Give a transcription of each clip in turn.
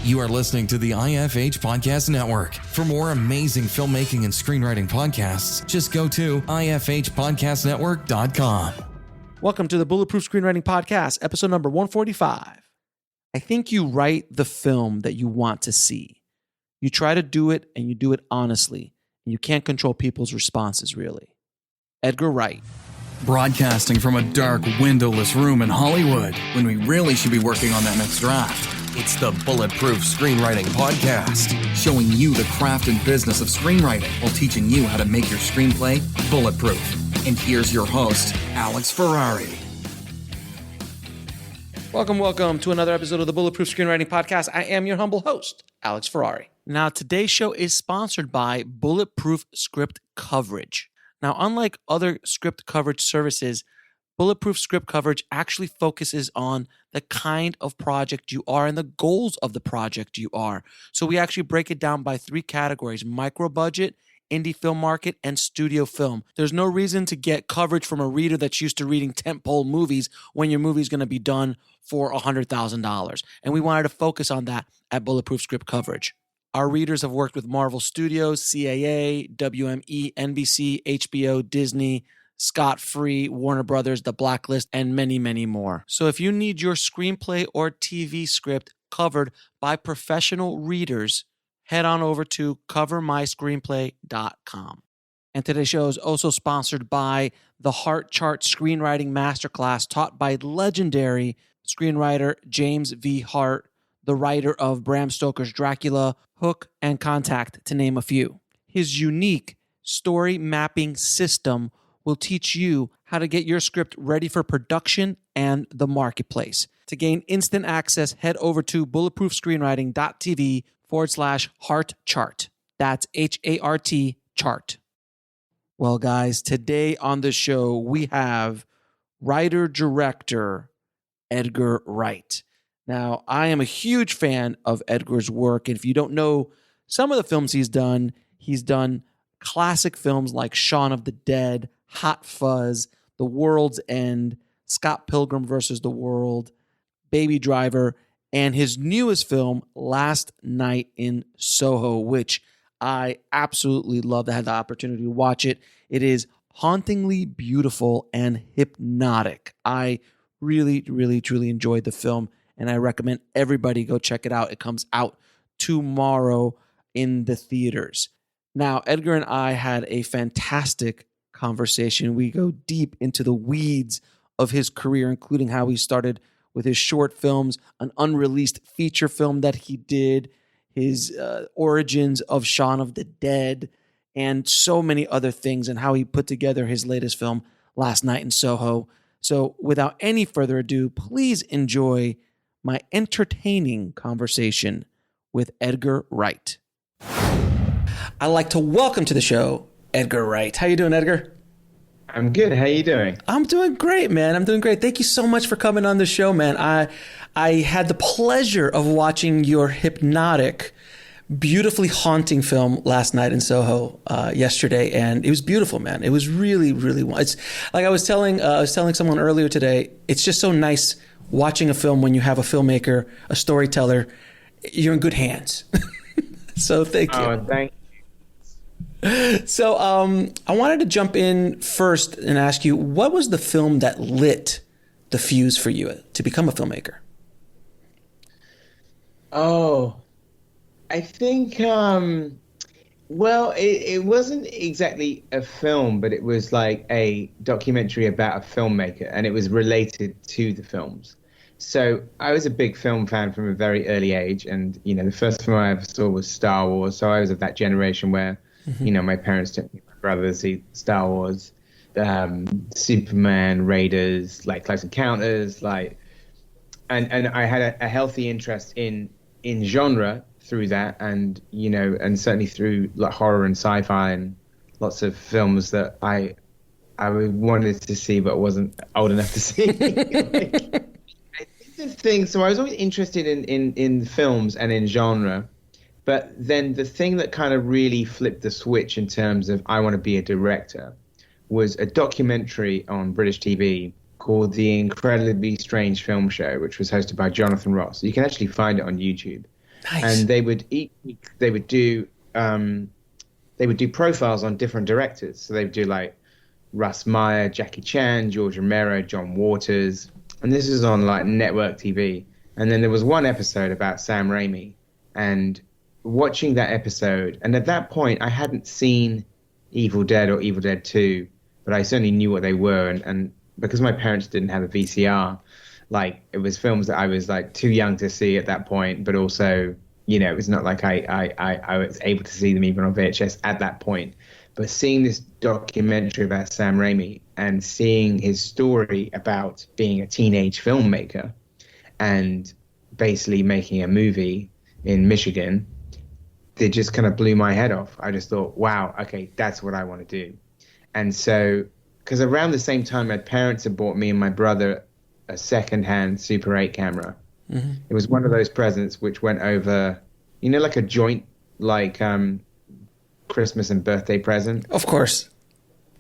You are listening to the IFH Podcast Network. For more amazing filmmaking and screenwriting podcasts, just go to ifhpodcastnetwork.com. Welcome to the Bulletproof Screenwriting Podcast, episode number 145. I think you write the film that you want to see. You try to do it, and you do it honestly. And you can't control people's responses, really. Edgar Wright. Broadcasting from a dark, windowless room in Hollywood, when we really should be working on that next draft. It's the Bulletproof Screenwriting Podcast, showing you the craft and business of screenwriting while teaching you how to make your screenplay bulletproof. And here's your host, Alex Ferrari. Welcome to another episode of the Bulletproof Screenwriting Podcast. I am your humble host, Alex Ferrari. Now, today's show is sponsored by Bulletproof Script Coverage. Now, unlike other script coverage services, Bulletproof Script Coverage actually focuses on the kind of project you are and the goals of the project you are. So we actually break it down by three categories: micro budget, indie film market, and studio film. There's no reason to get coverage from a reader that's used to reading tentpole movies when your movie's going to be done for $100,000. And we wanted to focus on that at Bulletproof Script Coverage. Our readers have worked with Marvel Studios, CAA, WME, NBC, HBO, Disney, Scott Free, Warner Brothers, The Blacklist, and many, many more. So if you need your screenplay or TV script covered by professional readers, head on over to covermyscreenplay.com. And today's show is also sponsored by the Heart Chart Screenwriting Masterclass taught by legendary screenwriter James V. Hart, the writer of Bram Stoker's Dracula, Hook, and Contact, to name a few. His unique story mapping system will teach you how to get your script ready for production and the marketplace. To gain instant access, head over to bulletproofscreenwriting.tv/heart chart. That's HART chart. Well, guys, today on the show, we have writer-director Edgar Wright. Now, I am a huge fan of Edgar's work, and if you don't know some of the films he's done classic films like Shaun of the Dead, Hot Fuzz, The World's End, Scott Pilgrim versus the World, Baby Driver, and his newest film, Last Night in Soho, which I absolutely loved. I had the opportunity to watch it. It is hauntingly beautiful and hypnotic. I really, really, truly enjoyed the film, and I recommend everybody go check it out. It comes out tomorrow in the theaters. Now, Edgar and I had a fantastic conversation. We go deep into the weeds of his career, including how he started with his short films, an unreleased feature film that he did, his origins of Shaun of the Dead, and so many other things, and how he put together his latest film, Last Night in Soho. So without any further ado, please enjoy my entertaining conversation with Edgar Wright. I'd like to welcome to the show Edgar Wright. How you doing, Edgar? I'm good. How you doing? I'm doing great, man. I'm doing great. Thank you so much for coming on the show, man. I had the pleasure of watching your hypnotic, beautifully haunting film Last Night in Soho yesterday, and it was beautiful, man. It was really, really. It's like I was telling someone earlier today. It's just so nice watching a film when you have a filmmaker, a storyteller. You're in good hands. So thank you. Oh, thank you. So I wanted to jump in first and ask you, what was the film that lit the fuse for you to become a filmmaker? Oh, I think, it wasn't exactly a film, but it was like a documentary about a filmmaker, and it was related to the films. So I was a big film fan from a very early age, and, the first film I ever saw was Star Wars. So I was of that generation where, my parents took me and my brother to see Star Wars, Superman, Raiders, like Close Encounters, and I had a healthy interest in genre through that, and certainly through like horror and sci-fi and lots of films that I wanted to see but wasn't old enough to see. I think the thing, so I was always interested in films and in genre. But then the thing that kind of really flipped the switch in terms of I want to be a director was a documentary on British TV called The Incredibly Strange Film Show, which was hosted by Jonathan Ross. You can actually find it on YouTube. Nice. And they would do profiles on different directors. So they would do like Russ Meyer, Jackie Chan, George Romero, John Waters, and this is on like network TV. And then there was one episode about Sam Raimi, and watching that episode, and at that point I hadn't seen Evil Dead or Evil Dead 2, but I certainly knew what they were, and because my parents didn't have a VCR, like it was films that I was like too young to see at that point, but also, you know, it was not like I was able to see them even on VHS at that point. But seeing this documentary about Sam Raimi and seeing his story about being a teenage filmmaker and basically making a movie in Michigan, it just kind of blew my head off. I just thought, wow, okay, that's what I want to do. And so, because around the same time, my parents had bought me and my brother a secondhand Super 8 camera. Mm-hmm. It was one of those presents which went over, you know, like a joint, like Christmas and birthday present. Of course.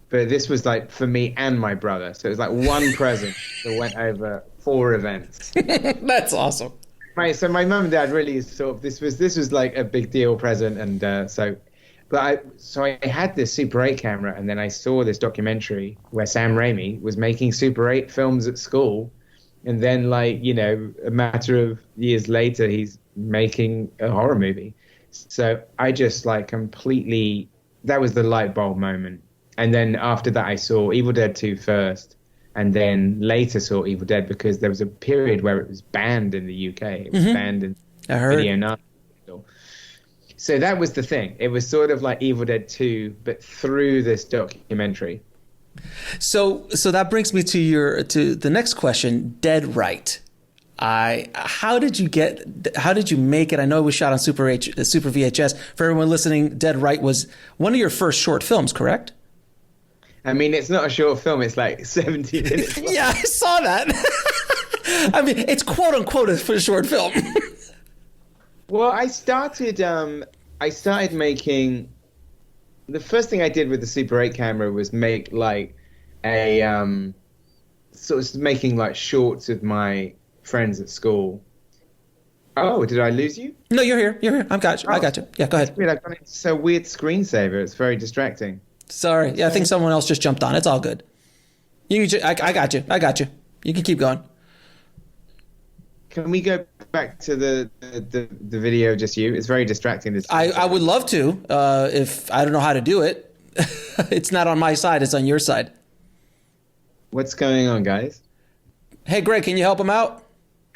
But this was like for me and my brother. So it was like one present that went over 4 events. That's awesome. So my mum and dad really sort of, this was like a big deal present. And I had this Super 8 camera, and then I saw this documentary where Sam Raimi was making Super 8 films at school. And then, like, you know, a matter of years later, he's making a horror movie. So I just like completely, that was the light bulb moment. And then after that, I saw Evil Dead 2 first, and then later saw Evil Dead, because there was a period where it was banned in the UK. It was banned in video now. So that was the thing. It was sort of like Evil Dead 2, but through this documentary. So that brings me to the next question, Dead Right. How did you make it? I know it was shot on Super VHS. For everyone listening, Dead Right was one of your first short films, correct? I mean, it's not a short film. It's like 70 minutes long. Yeah, I saw that. I mean, it's quote unquote a short film. Well, I started making, the first thing I did with the Super 8 camera was make like a sort of making like shorts with my friends at school. Oh, did I lose you? No, you're here. I got you. Yeah, go ahead. Weird. I've got it's a weird screensaver. It's very distracting. Sorry. Yeah, I think someone else just jumped on. It's all good. I got you. You can keep going. Can we go back to the video, just you? It's very distracting. I would love to, if I don't know how to do it. It's not on my side. It's on your side. What's going on, guys? Hey, Greg, can you help him out?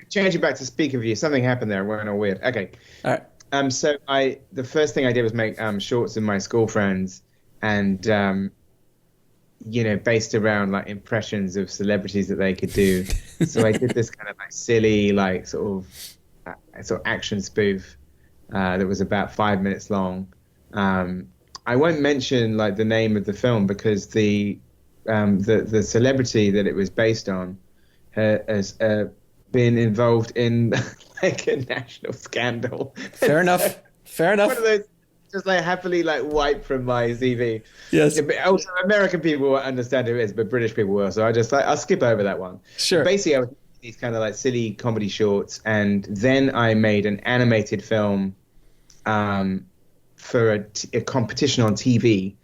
Change it back to speaker view. Something happened there. We're all weird. Okay. All right. So the first thing I did was make shorts with my school friends, and you know, based around like impressions of celebrities that they could do. So I did this kind of like silly, like sort of action spoof that was about 5 minutes long. I won't mention like the name of the film, because the celebrity that it was based on has been involved in like a national scandal. Fair enough. One of those just like happily like wiped from my CV. Yes. Yeah, but also American people won't understand who it is, but British people will. So I just like, I'll skip over that one. Sure. Basically, I was making these kind of like silly comedy shorts, and then I made an animated film for a competition on TV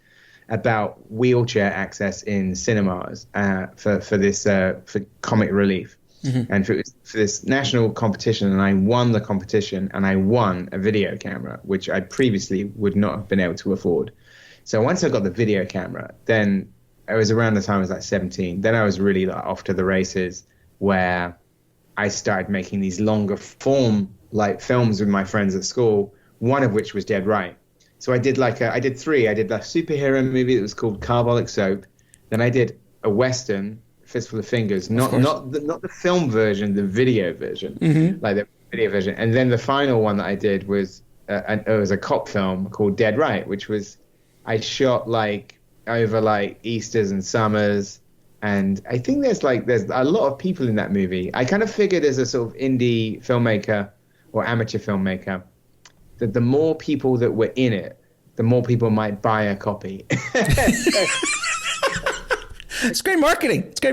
about wheelchair access in cinemas for comic relief. Mm-hmm. And for this national competition, and I won the competition, and I won a video camera, which I previously would not have been able to afford. So once I got the video camera, then it was around the time I was like 17. Then I was really like off to the races, where I started making these longer form like films with my friends at school, one of which was Dead Right. So I did I did 3. I did a superhero movie that was called Carbolic Soap. Then I did a Western, Fistful of Fingers, not the film version, the video version, like the video version. And then the final one that I did was it was a cop film called Dead Right, which was I shot like over like Easters and summers. And I think there's a lot of people in that movie. I kind of figured as a sort of indie filmmaker or amateur filmmaker that the more people that were in it, the more people might buy a copy. It's great marketing. The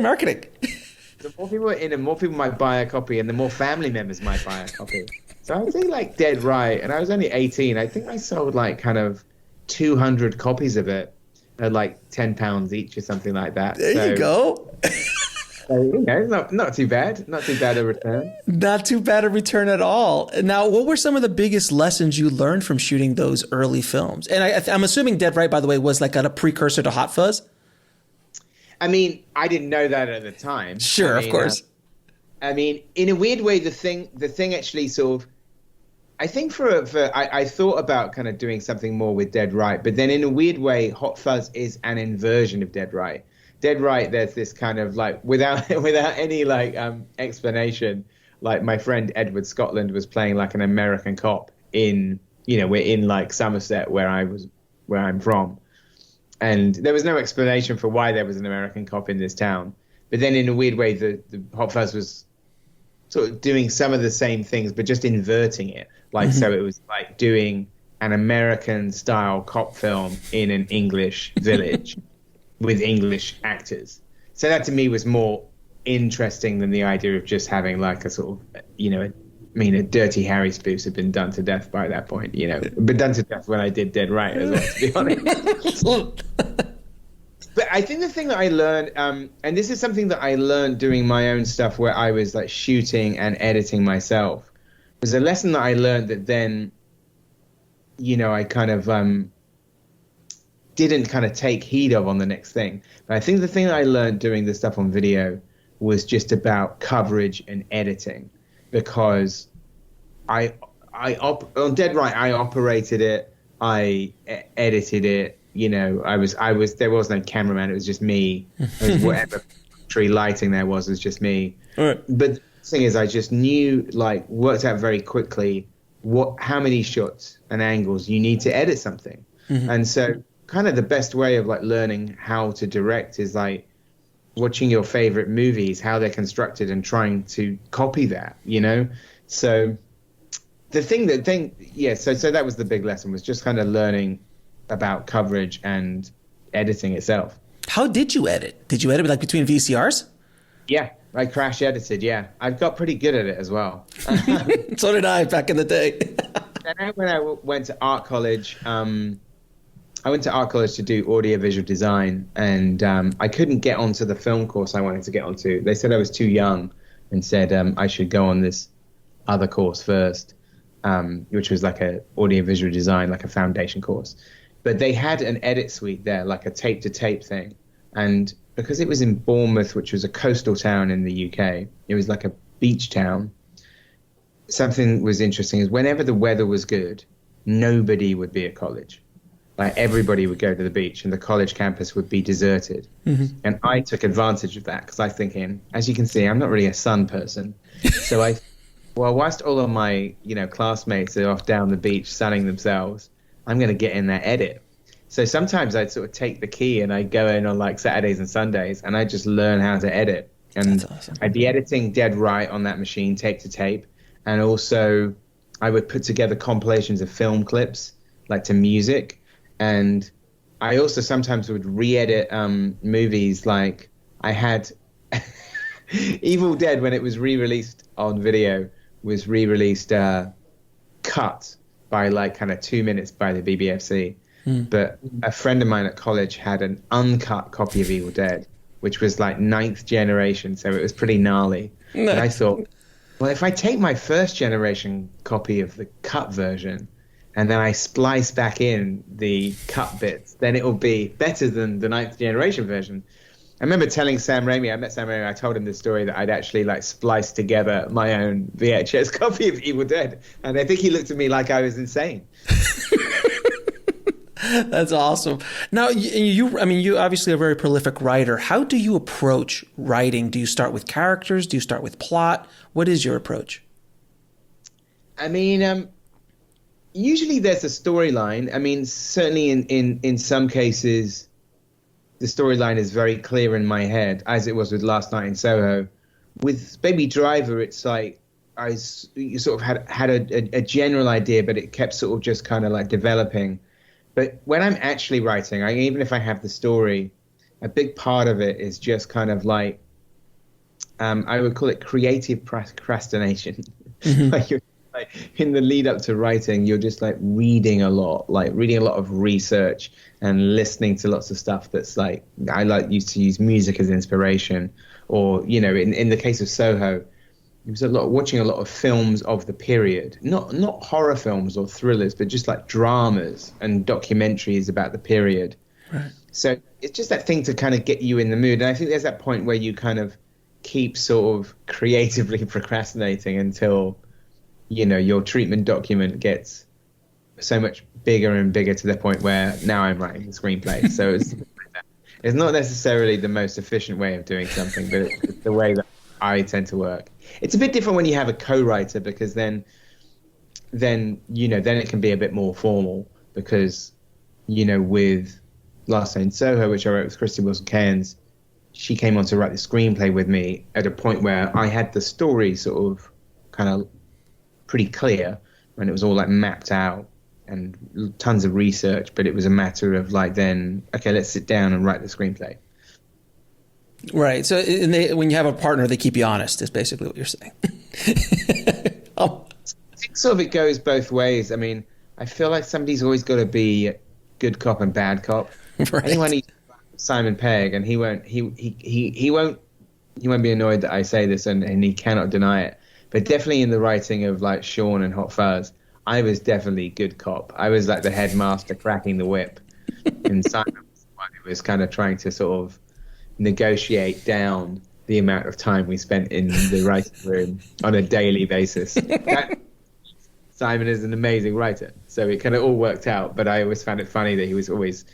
more people are in it, more people might buy a copy, and the more family members might buy a copy. So I think like Dead Right, and I was only 18. I think I sold like kind of 200 copies of it at like £10 each or something like that. There you go. So, you know, not too bad. Not too bad a return. Not too bad a return at all. Now, what were some of the biggest lessons you learned from shooting those early films? And I'm assuming Dead Right, by the way, was like a precursor to Hot Fuzz? I mean, I didn't know that at the time. Sure, I mean, of course. I mean, in a weird way, the thing actually sort of, I think I thought about kind of doing something more with Dead Right, but then in a weird way, Hot Fuzz is an inversion of Dead Right. Dead Right, there's this kind of like without any like explanation, like my friend Edward Scotland was playing like an American cop in, you know, we're in like Somerset where I'm from, and there was no explanation for why there was an American cop in this town. But then in a weird way, the Hot Fuzz was sort of doing some of the same things, but just inverting it. Like, so it was like doing an American style cop film in an English village with English actors. So that to me was more interesting than the idea of just having like a sort of, you know, a Dirty Harry spoof had been done to death by that point, you know, but done to death when I did Dead Right as well, to be honest. But I think the thing that I learned, and this is something that I learned doing my own stuff where I was like shooting and editing myself, was a lesson that I learned that then, you know, I kind of didn't kind of take heed of on the next thing. But I think the thing that I learned doing this stuff on video was just about coverage and editing, because on Dead Right, I operated it, I edited it. You know, there was no cameraman. It was just me. It was whatever tree lighting there was just me. All right. But the thing is, I just knew, like, worked out very quickly how many shots and angles you need to edit something. And so kind of the best way of like learning how to direct is like watching your favorite movies, how they're constructed, and trying to copy that, you know? So so that was the big lesson, was just kind of learning about coverage and editing itself. How did you edit? Did you edit like between VCRs? Yeah, I crash edited. Yeah, I've got pretty good at it as well. So did I back in the day. And when I went to art college, to do audiovisual design, and I couldn't get onto the film course I wanted to get onto. They said I was too young, and said I should go on this other course first, which was like a audiovisual design, like a foundation course. But they had an edit suite there, like a tape-to-tape thing. And because it was in Bournemouth, which was a coastal town in the UK, it was like a beach town. Something was interesting is whenever the weather was good, nobody would be at college. Like everybody would go to the beach and the college campus would be deserted. And I took advantage of that because I was thinking, as you can see, I'm not really a sun person. So whilst all of my, you know, classmates are off down the beach sunning themselves, I'm going to get in that edit. So sometimes I'd sort of take the key and I'd go in on like Saturdays and Sundays and I'd just learn how to edit. And That's awesome. I'd be editing Dead Right on that machine, tape to tape. And also I would put together compilations of film clips, like to music. And I also sometimes would re-edit movies. Like I had Evil Dead, when it was re-released on video, was re-released cut by like kind of 2 minutes by the BBFC. But a friend of mine at college had an uncut copy of Evil Dead, which was like 9th generation, so it was pretty gnarly. Nice. And I thought, well, if I take my 1st generation copy of the cut version and then I splice back in the cut bits, then it will be better than the 9th generation version. I remember telling Sam Raimi, I met Sam Raimi, I told him this story that I'd actually like spliced together my own VHS copy of Evil Dead. And I think he looked at me like I was insane. That's awesome. Now, you obviously are a very prolific writer. How do you approach writing? Do you start with characters? Do you start with plot? What is your approach? I mean, usually there's a storyline. I mean, certainly in some cases, the storyline is very clear in my head, as it was with Last Night in Soho. With Baby Driver, it's like you sort of had a general idea, but it kept sort of just kind of like developing. But when I'm actually writing, even if I have the story, a big part of it is just kind of like, I would call it creative procrastination. Like like in the lead up to writing, you're just like reading a lot of research and listening to lots of stuff that's like, I like used to use music as inspiration, or, you know, in the case of Soho, it was watching a lot of films of the period, not horror films or thrillers, but just like dramas and documentaries about the period. Right. So it's just that thing to kind of get you in the mood. And I think there's that point where you kind of keep sort of creatively procrastinating until, you know, your treatment document gets so much bigger and bigger to the point where now I'm writing the screenplay. So it's not necessarily the most efficient way of doing something, but it's the way that I tend to work. It's a bit different when you have a co-writer, because then you know, then it can be a bit more formal, because, you know, with Night In Soho, which I wrote with Kristen Wilson-Cairns, she came on to write the screenplay with me at a point where I had the story sort of kind of pretty clear, and it was all like mapped out and tons of research, but it was a matter of like, then, okay, let's sit down and write the screenplay. Right. So when you have a partner, they keep you honest, is basically what you're saying. I think sort of it goes both ways. I mean, I feel like somebody's always got to be good cop and bad cop. Right. Anyone who's Simon Pegg, and he won't be annoyed that I say this, and he cannot deny it. But definitely in the writing of like Shaun and Hot Fuzz, I was definitely good cop. I was like the headmaster cracking the whip, and Simon was the one who was kind of trying to sort of negotiate down the amount of time we spent in the writing room on a daily basis. Simon is an amazing writer, so it kind of all worked out. But I always found it funny that he was always,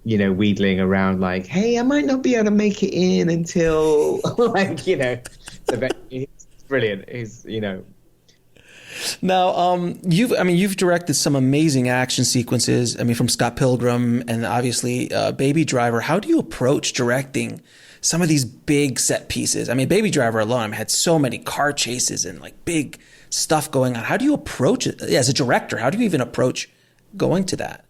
you know, wheedling around like, hey, I might not be able to make it in until like, you know. So he's brilliant. He's, you know. Now, you've directed some amazing action sequences. I mean, from Scott Pilgrim and obviously Baby Driver. How do you approach directing some of these big set pieces? I mean, Baby Driver alone had so many car chases and like big stuff going on. How do you approach it as a director? How do you even approach going to that?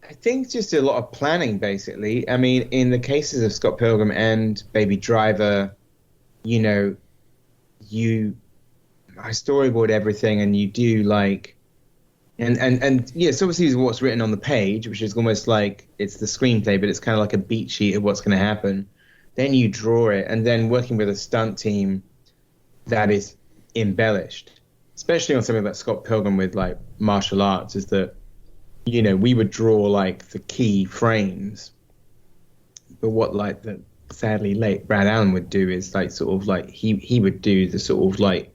I think just a lot of planning, basically. I mean, in the cases of Scott Pilgrim and Baby Driver, you know, I storyboard everything, and you do like, and yes, obviously what's written on the page, which is almost like it's the screenplay, but it's kind of like a beat sheet of what's going to happen. Then you draw it, and then working with a stunt team that is embellished, especially on something like Scott Pilgrim with like martial arts, is that, you know, we would draw like the key frames, but what like the sadly late Brad Allen would do is like sort of like he would do the sort of like,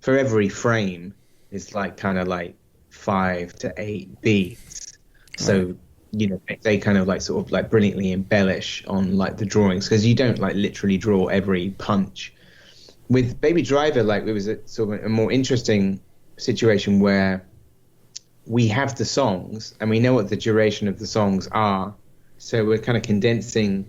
for every frame is like kind of like 5 to 8 beats. So, you know, they kind of like sort of like brilliantly embellish on like the drawings, because you don't like literally draw every punch. With Baby Driver, like it was a sort of a more interesting situation where we have the songs and we know what the duration of the songs are. So we're kind of condensing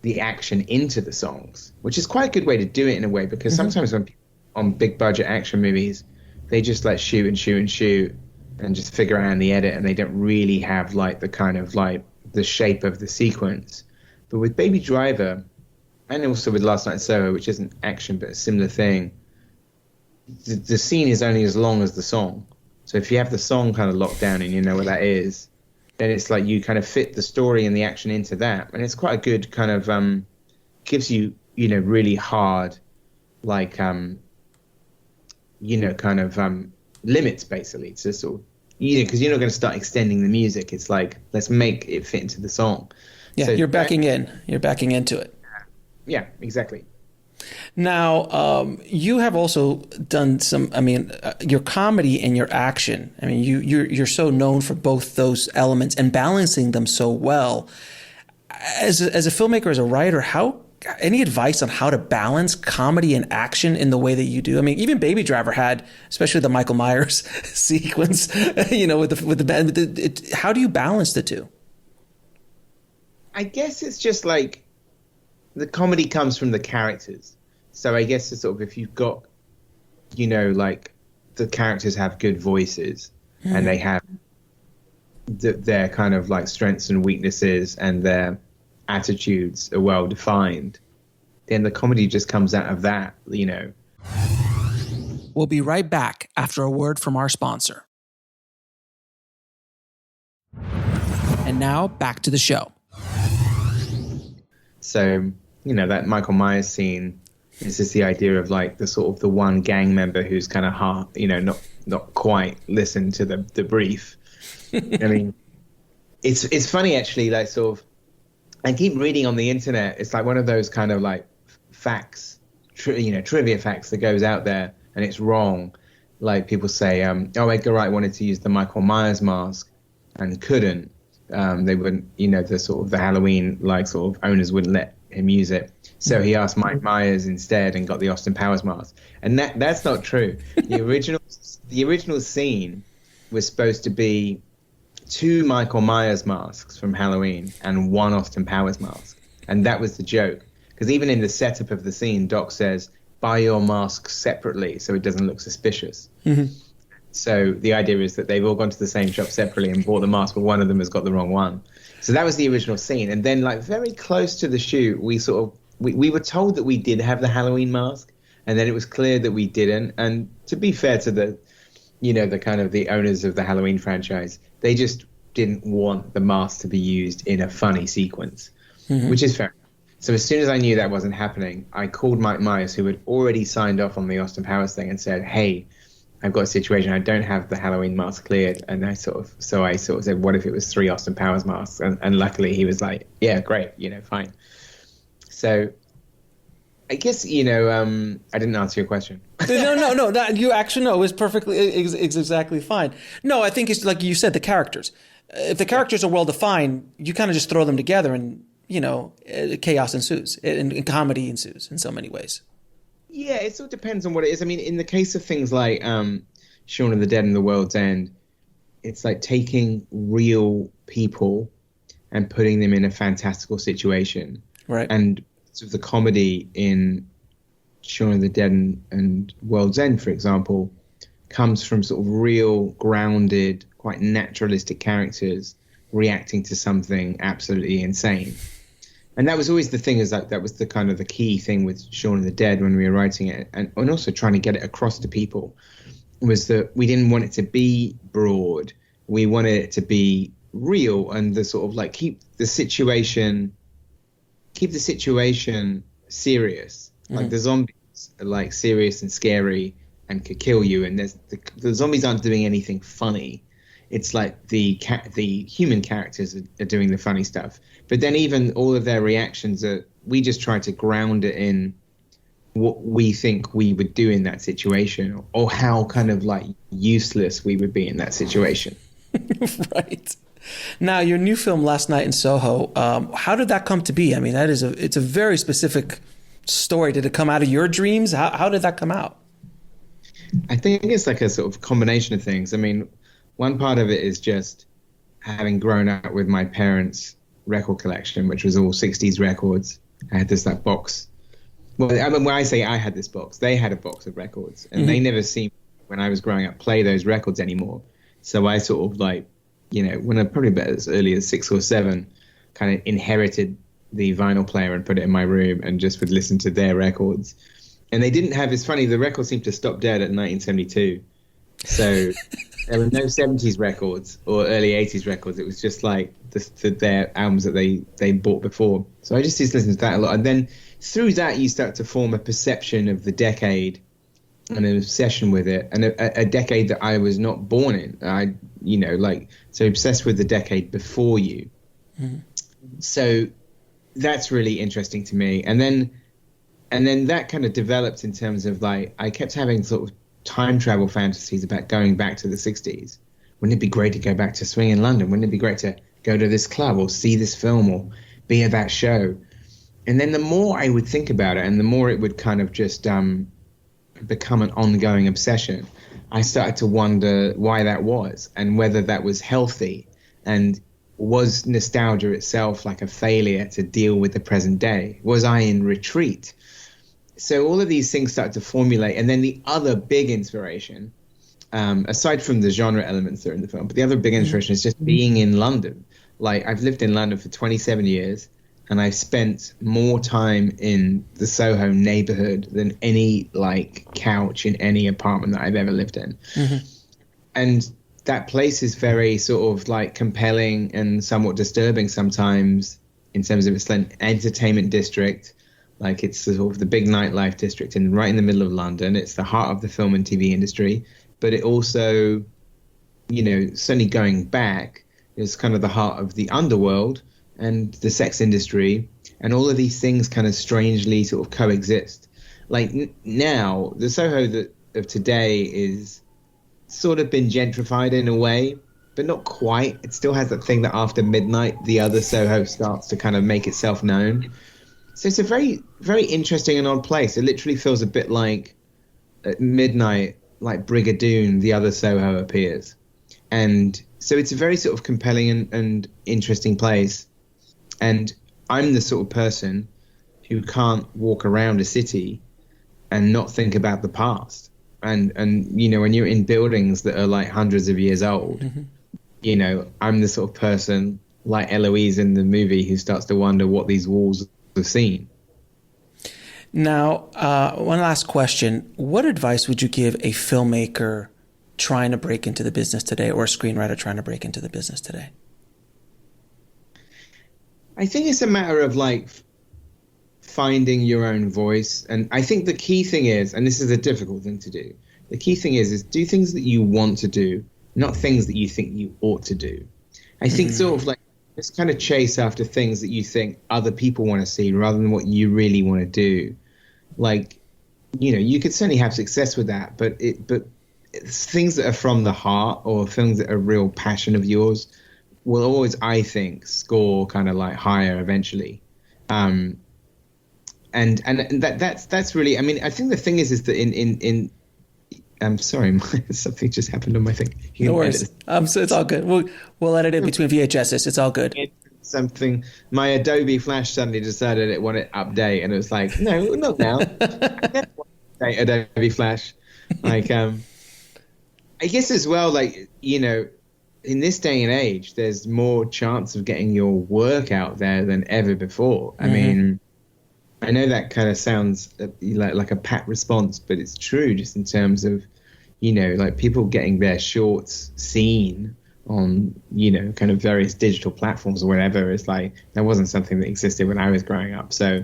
the action into the songs, which is quite a good way to do it in a way, because sometimes when people on big budget action movies, they just like shoot and shoot and shoot and just figure out in the edit, and they don't really have like the kind of like the shape of the sequence. But with Baby Driver, and also with Last Night in Soho, which isn't action but a similar thing, the scene is only as long as the song. So if you have the song kind of locked down and you know what that is, then it's like you kind of fit the story and the action into that, and it's quite a good kind of gives you, you know, really hard like you know, kind of limits basically to sort of, you know, because you're not going to start extending the music. It's like, let's make it fit into the song. Yeah, so you're backing into it. Yeah, exactly. Now, you have also done some, I mean, your comedy and your action. I mean, you're so known for both those elements and balancing them so well. As a filmmaker, as a writer, any advice on how to balance comedy and action in the way that you do? I mean, even Baby Driver had, especially the Michael Myers sequence, you know, with the band. How do you balance the two? I guess it's just like the comedy comes from the characters. So I guess it's sort of, if you've got, you know, like the characters have good voices and they have their kind of like strengths and weaknesses and their attitudes are well defined, then the comedy just comes out of that, you know. We'll be right back after a word from our sponsor. And now back to the show. So, that Michael Myers scene is just the idea of like the sort of the one gang member who's kind of not quite listened to the brief. I mean, it's funny actually, like sort of, I keep reading on the internet. It's like one of those kind of like facts, trivia facts that goes out there and it's wrong. Like people say, Edgar Wright wanted to use the Michael Myers mask and couldn't. They wouldn't, the sort of the Halloween like sort of owners wouldn't let him use it. So he asked Mike Myers instead and got the Austin Powers mask. And that's not true. The original scene was supposed to be 2 Michael Myers masks from Halloween and 1 Austin Powers mask. And that was the joke. Because even in the setup of the scene, Doc says, buy your masks separately so it doesn't look suspicious. Mm-hmm. So the idea is that they've all gone to the same shop separately and bought the mask, but one of them has got the wrong one. So that was the original scene. And then like very close to the shoot, we were told that we did have the Halloween mask, and then it was clear that we didn't. And to be fair to the kind of the owners of the Halloween franchise, they just didn't want the mask to be used in a funny sequence, which is fair. So as soon as I knew that wasn't happening, I called Mike Myers, who had already signed off on the Austin Powers thing, and said, hey, I've got a situation. I don't have the Halloween mask cleared. And I sort of said, what if it was 3 Austin Powers masks? And luckily he was like, yeah, great, fine. So I guess, I didn't answer your question. No. You actually know. It was perfectly, it's exactly fine. No, I think it's like you said, the characters. If the characters are well defined, you kind of just throw them together and, chaos ensues and comedy ensues in so many ways. Yeah, it sort of depends on what it is. I mean, in the case of things like Shaun of the Dead and The World's End, it's like taking real people and putting them in a fantastical situation. Right. And sort of the comedy in Shaun of the Dead and World's End, for example, comes from sort of real, grounded, quite naturalistic characters reacting to something absolutely insane. And that was always the thing, is like that was the kind of the key thing with Shaun of the Dead when we were writing it, and also trying to get it across to people, was that we didn't want it to be broad. We wanted it to be real and the sort of like keep the situation serious. Like the zombies are like serious and scary and could kill you, and the zombies aren't doing anything funny. It's like the human characters are doing the funny stuff. But then even all of their reactions we just try to ground it in what we think we would do in that situation, or how kind of like useless we would be in that situation. Right. Now, your new film, Last Night in Soho, how did that come to be? I mean, it's a very specific story. Did it come out of your dreams? How did that come out? I think it's like a sort of combination of things. I mean, one part of it is just having grown up with my parents' record collection, which was all 60s records. I had this like box. Well, I mean, when I say I had this box, they had a box of records, and they never seen, when I was growing up, play those records anymore. So I sort of like, when I probably about as early as 6 or 7, kind of inherited the vinyl player and put it in my room and just would listen to their records. And they didn't have, it's funny, the record seemed to stop dead at 1972. So there were no 70s records or early 80s records. It was just like their albums that they bought before. So I just used to listen to that a lot. And then through that, you start to form a perception of the decade and an obsession with it, and a decade that I was not born in. So obsessed with the decade before you. Mm-hmm. So that's really interesting to me. And then that kind of developed in terms of like, I kept having sort of time travel fantasies about going back to the 60s. Wouldn't it be great to go back to swing in London? Wouldn't it be great to go to this club or see this film or be at that show? And then the more I would think about it and the more it would kind of just become an ongoing obsession, I started to wonder why that was and whether that was healthy, and was nostalgia itself like a failure to deal with the present day? Was I in retreat? So all of these things started to formulate. And then the other big inspiration, aside from the genre elements that are in the film, but the other big inspiration is just being in London. Like, I've lived in London for 27 years. and I've spent more time in the Soho neighborhood than any like couch in any apartment that I've ever lived in. Mm-hmm. And that place is very sort of like compelling and somewhat disturbing sometimes in terms of its entertainment district. Like it's sort of the big nightlife district and right in the middle of London. It's the heart of the film and TV industry, but it also, you know, certainly going back, is kind of the heart of the underworld and the sex industry, and all of these things kind of strangely sort of coexist. Like now, the Soho of today is sort of been gentrified in a way, but not quite. It still has that thing that after midnight, the other Soho starts to kind of make itself known. So it's a very, very interesting and odd place. It literally feels a bit like at midnight, like Brigadoon, the other Soho appears. And so it's a very sort of compelling and interesting place. And I'm the sort of person who can't walk around a city and not think about the past. And you know, when you're in buildings that are like hundreds of years old, mm-hmm. you know, I'm the sort of person like Eloise in the movie who starts to wonder what these walls have seen. Now, one last question. What advice would you give a filmmaker trying to break into the business today, or a screenwriter trying to break into the business today? I think it's a matter of like finding your own voice. And I think the key thing is, and this is a difficult thing to do, the key thing is do things that you want to do, not things that you think you ought to do. I think sort of like this kind of chase after things that you think other people want to see rather than what you really want to do. Like, you know, you could certainly have success with that, but it's things that are from the heart or things that are real passion of yours will always, I think, score kind of like higher eventually. And that's really, I mean, I think the thing is that in I'm sorry, something just happened on my thing. No worries. So it's all good. We'll edit it between VHSs. It's all good. Something, my Adobe Flash suddenly decided it wanted to update, and it was like, no, not now. I never want to update Adobe Flash. Like, I guess as well, like, you know, in this day and age, there's more chance of getting your work out there than ever before. I mean, I know that kind of sounds like a pat response, but it's true just in terms of, you know, like people getting their shorts seen on, you know, kind of various digital platforms or whatever. It's like that wasn't something that existed when I was growing up. So,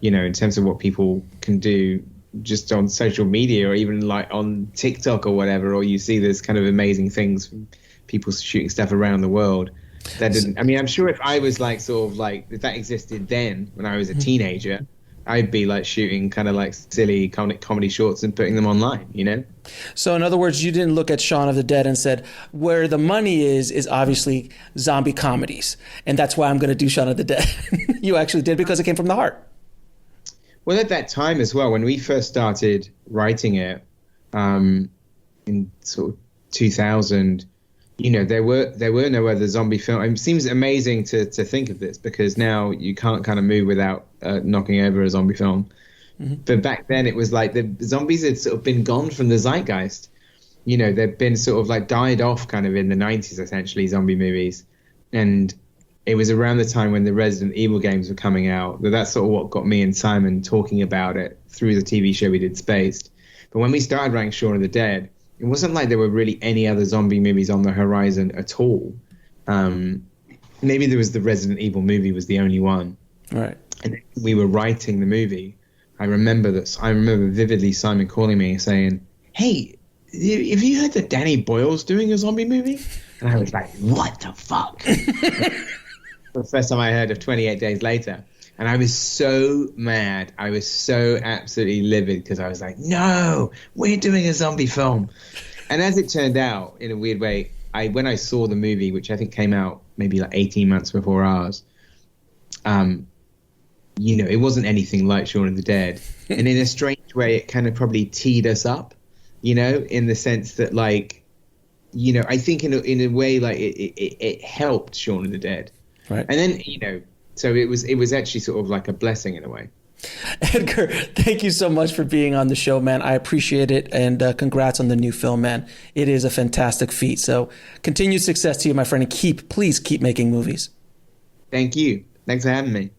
you know, in terms of what people can do just on social media or even like on TikTok or whatever, or you see this kind of amazing things from people shooting stuff around the world. That didn't, I mean, I'm sure if I was like sort of like, if that existed then when I was a teenager, I'd be like shooting kind of like silly comedy shorts and putting them online, you know? So in other words, you didn't look at Shaun of the Dead and said, where the money is obviously zombie comedies. And that's why I'm going to do Shaun of the Dead. You actually did because it came from the heart. Well, at that time as well, when we first started writing it in sort of 2000, you know, there were no other zombie film. It seems amazing to think of this because now you can't kind of move without knocking over a zombie film. Mm-hmm. But back then it was like the zombies had sort of been gone from the zeitgeist. You know, they'd been sort of like died off kind of in the 90s, essentially, zombie movies. And it was around the time when the Resident Evil games were coming out. That's sort of what got me and Simon talking about it through the TV show we did, Spaced. But when we started writing Shaun of the Dead, it wasn't like there were really any other zombie movies on the horizon at all. Maybe there was the Resident Evil movie was the only one. Right. And we were writing the movie. I remember vividly Simon calling me and saying, "Hey, have you heard that Danny Boyle's doing a zombie movie?" And I was like, "What the fuck?" The first time I heard of 28 Days Later. And I was so mad. I was so absolutely livid because I was like, no, we're doing a zombie film. And as it turned out, in a weird way, when I saw the movie, which I think came out maybe like 18 months before ours, you know, it wasn't anything like Shaun of the Dead. And in a strange way, it kind of probably teed us up, you know, in the sense that like, you know, I think in a way like it helped Shaun of the Dead. Right. And then, you know, so it was actually sort of like a blessing in a way. Edgar, thank you so much for being on the show, man. I appreciate it. And congrats on the new film, man. It is a fantastic feat. So continued success to you, my friend. And please keep making movies. Thank you. Thanks for having me.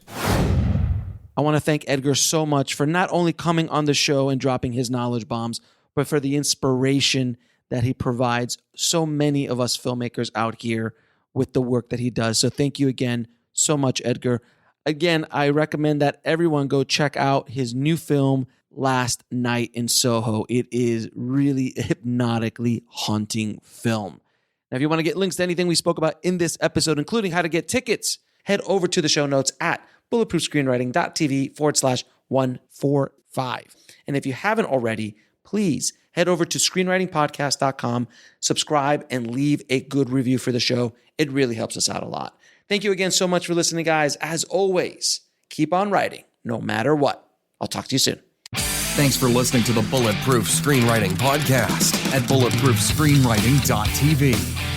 I want to thank Edgar so much for not only coming on the show and dropping his knowledge bombs, but for the inspiration that he provides so many of us filmmakers out here with the work that he does. So thank you again so much, Edgar. Again, I recommend that everyone go check out his new film, Last Night in Soho. It is really a hypnotically haunting film. Now, if you want to get links to anything we spoke about in this episode, including how to get tickets, head over to the show notes at bulletproofscreenwriting.tv/145. And if you haven't already, please head over to screenwritingpodcast.com, subscribe, and leave a good review for the show. It really helps us out a lot. Thank you again so much for listening, guys. As always, keep on writing, no matter what. I'll talk to you soon. Thanks for listening to the Bulletproof Screenwriting Podcast at bulletproofscreenwriting.tv.